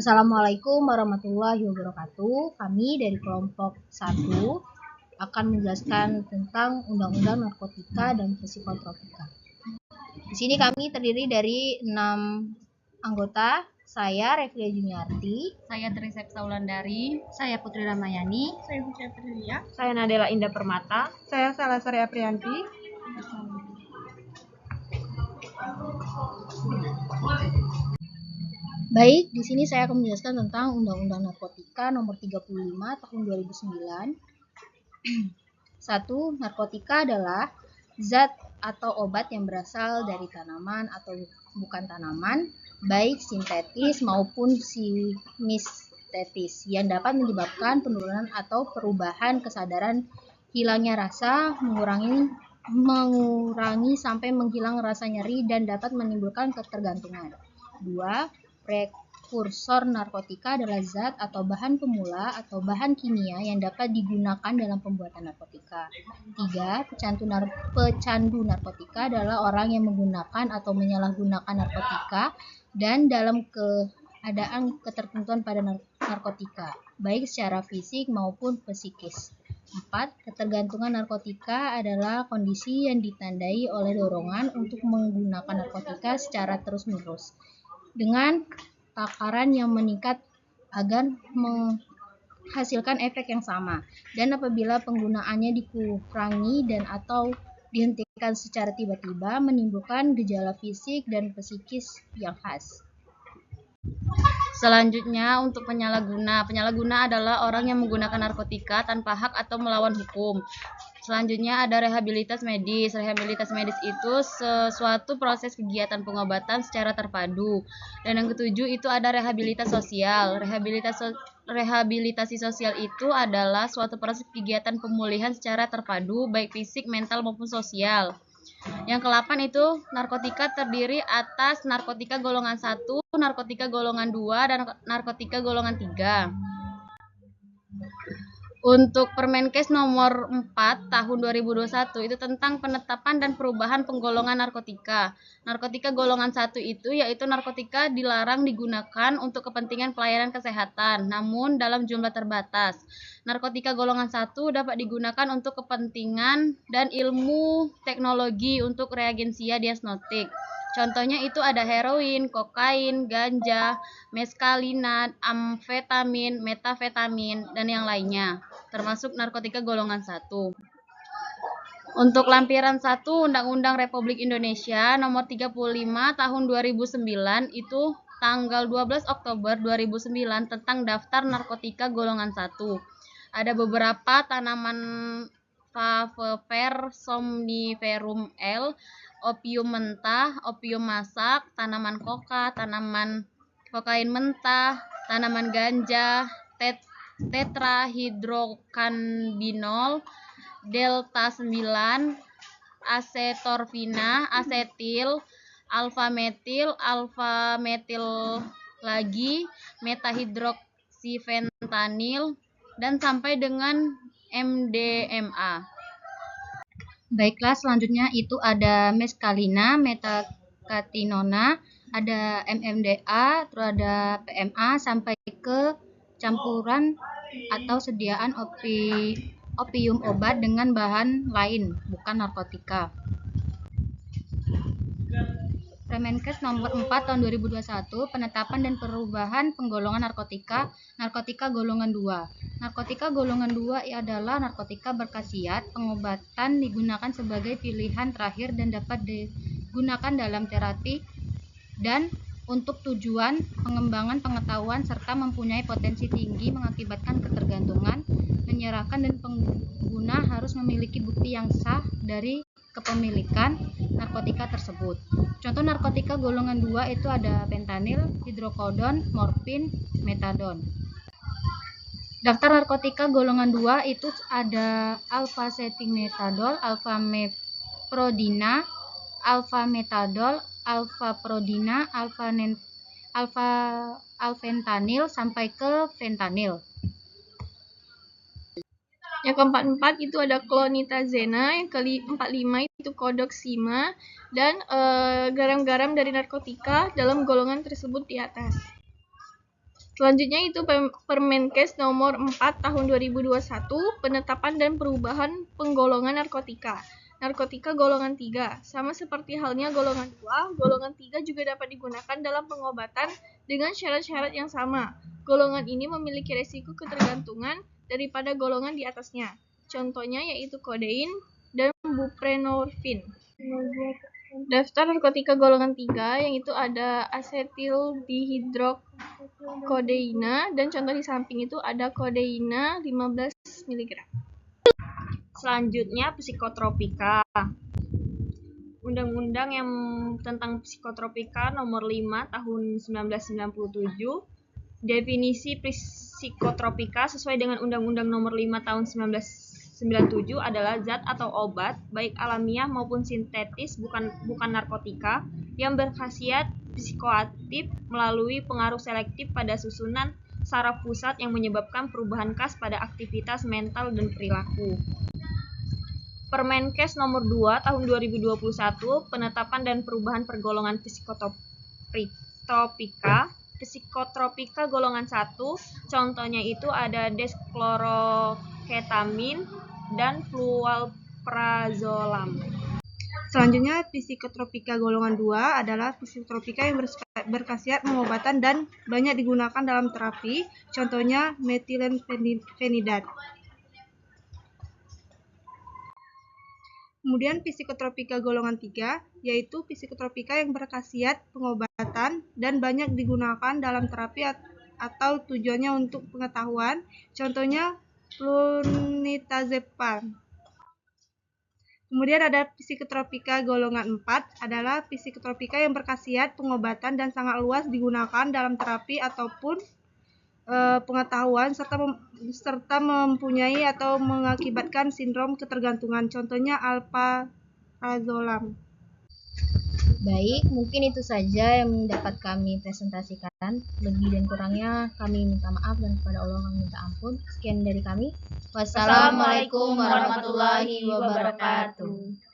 Assalamualaikum warahmatullahi wabarakatuh. Kami dari kelompok 1 akan menjelaskan tentang Undang-Undang Narkotika dan Psikotropika. Di sini kami terdiri dari 6 anggota. Saya Reflia Juniarti, saya Trisep Saulandari, saya Putri Ramayani, saya Putri Aprilia, saya Nadela Indah Permata, saya Salasari Aprianti. Baik, di sini saya akan menjelaskan tentang Undang-Undang Narkotika Nomor 35 Tahun 2009. 1. Narkotika adalah zat atau obat yang berasal dari tanaman atau bukan tanaman, baik sintetis maupun sinestetis, yang dapat menyebabkan penurunan atau perubahan kesadaran, hilangnya rasa, mengurangi sampai menghilang rasa nyeri, dan dapat menimbulkan ketergantungan. 2. Prekursor narkotika adalah zat atau bahan pemula atau bahan kimia yang dapat digunakan dalam pembuatan narkotika. 3. Pecandu narkotika adalah orang yang menggunakan atau menyalahgunakan narkotika dan dalam keadaan ketertentuan pada narkotika, baik secara fisik maupun psikis. 4. Ketergantungan narkotika adalah kondisi yang ditandai oleh dorongan untuk menggunakan narkotika secara terus-menerus dengan takaran yang meningkat agar menghasilkan efek yang sama, dan apabila penggunaannya dikurangi dan atau dihentikan secara tiba-tiba menimbulkan gejala fisik dan psikis yang khas. Selanjutnya, untuk penyalahguna. Penyalahguna adalah orang yang menggunakan narkotika tanpa hak atau melawan hukum. Selanjutnya ada rehabilitas medis. Rehabilitas medis itu sesuatu proses kegiatan pengobatan secara terpadu. Dan yang ketujuh itu ada rehabilitas sosial. Rehabilitasi sosial itu adalah suatu proses kegiatan pemulihan secara terpadu, baik fisik, mental maupun sosial. Yang ke-8 itu narkotika terdiri atas narkotika golongan 1, narkotika golongan 2, dan narkotika golongan 3. Untuk Permenkes nomor 4 tahun 2021 itu tentang penetapan dan perubahan penggolongan narkotika. Narkotika golongan 1 itu yaitu narkotika dilarang digunakan untuk kepentingan pelayanan kesehatan, namun dalam jumlah terbatas. Narkotika golongan 1 dapat digunakan untuk kepentingan dan ilmu teknologi untuk reagensia diagnostik. Contohnya itu ada heroin, kokain, ganja, meskalina, amfetamin, metafetamin, dan yang lainnya, termasuk narkotika golongan 1. Untuk lampiran 1 Undang-Undang Republik Indonesia Nomor 35 Tahun 2009 itu tanggal 12 Oktober 2009 tentang daftar narkotika golongan 1. Ada beberapa tanaman Favipiravir, somniferum L, opium mentah, opium masak, tanaman koka, tanaman kokain mentah, tanaman ganja, tetrahidrokannabinol, delta 9, asetorfina, asetil, alfa-metil lagi, metahidroksifentanil, dan sampai dengan MDMA. Baiklah, selanjutnya itu ada meskalina, metakatinona, ada MMDA, terus ada PMA, sampai ke campuran atau sediaan opium obat dengan bahan lain, bukan narkotika. Permenkes nomor 4 tahun 2021 penetapan dan perubahan penggolongan narkotika. Narkotika golongan 2. Narkotika golongan 2 adalah narkotika berkhasiat pengobatan, digunakan sebagai pilihan terakhir dan dapat digunakan dalam terapi dan untuk tujuan pengembangan pengetahuan serta mempunyai potensi tinggi mengakibatkan ketergantungan, menyerahkan, dan pengguna harus memiliki bukti yang sah dari kepemilikan narkotika tersebut. Contoh narkotika golongan 2 itu ada fentanil, hidrokodon, morfin, metadon. Daftar narkotika golongan 2 itu ada alfacetilmetadol, alfameprodina, alfametadol, alfaprodina, alfentanil, sampai ke fentanil. Yang ke-44 itu ada clonidazena, yang ke-45 itu kodoksima, dan garam-garam dari narkotika dalam golongan tersebut di atas. Selanjutnya itu Permenkes nomor 4 tahun 2021, penetapan dan perubahan penggolongan narkotika. Narkotika golongan 3, sama seperti halnya golongan 2, golongan 3 juga dapat digunakan dalam pengobatan dengan syarat-syarat yang sama. Golongan ini memiliki resiko ketergantungan daripada golongan di atasnya. Contohnya yaitu kodein dan buprenorfin. Daftar narkotika golongan 3 yang itu ada asetil dihidrokodeina dan contoh di samping itu ada kodeina 15 mg. Selanjutnya psikotropika. Undang-undang yang tentang psikotropika nomor 5 tahun 1997. Definisi psikotropika sesuai dengan Undang-Undang nomor 5 tahun 1997 adalah zat atau obat baik alamiah maupun sintetis bukan narkotika yang berkhasiat psikoaktif melalui pengaruh selektif pada susunan saraf pusat yang menyebabkan perubahan khas pada aktivitas mental dan perilaku. Permenkes nomor 2 tahun 2021 penetapan dan perubahan pergolongan psikotropika. Psikotropika golongan 1, contohnya itu ada deskloroketamin dan flualprazolam. Selanjutnya, psikotropika golongan 2 adalah psikotropika yang berkhasiat pengobatan dan banyak digunakan dalam terapi, contohnya metilenfenidat. Kemudian psikotropika golongan 3, yaitu psikotropika yang berkhasiat pengobatan dan banyak digunakan dalam terapi atau tujuannya untuk pengetahuan, contohnya flunitrazepam. Kemudian ada psikotropika golongan 4, adalah psikotropika yang berkhasiat pengobatan dan sangat luas digunakan dalam terapi ataupun pengetahuan serta mempunyai atau mengakibatkan sindrom ketergantungan, contohnya alprazolam. Baik, mungkin itu saja yang dapat kami presentasikan. Lebih dan kurangnya kami minta maaf dan kepada Allah kami minta ampun. Sekian dari kami. Wassalamualaikum warahmatullahi wabarakatuh.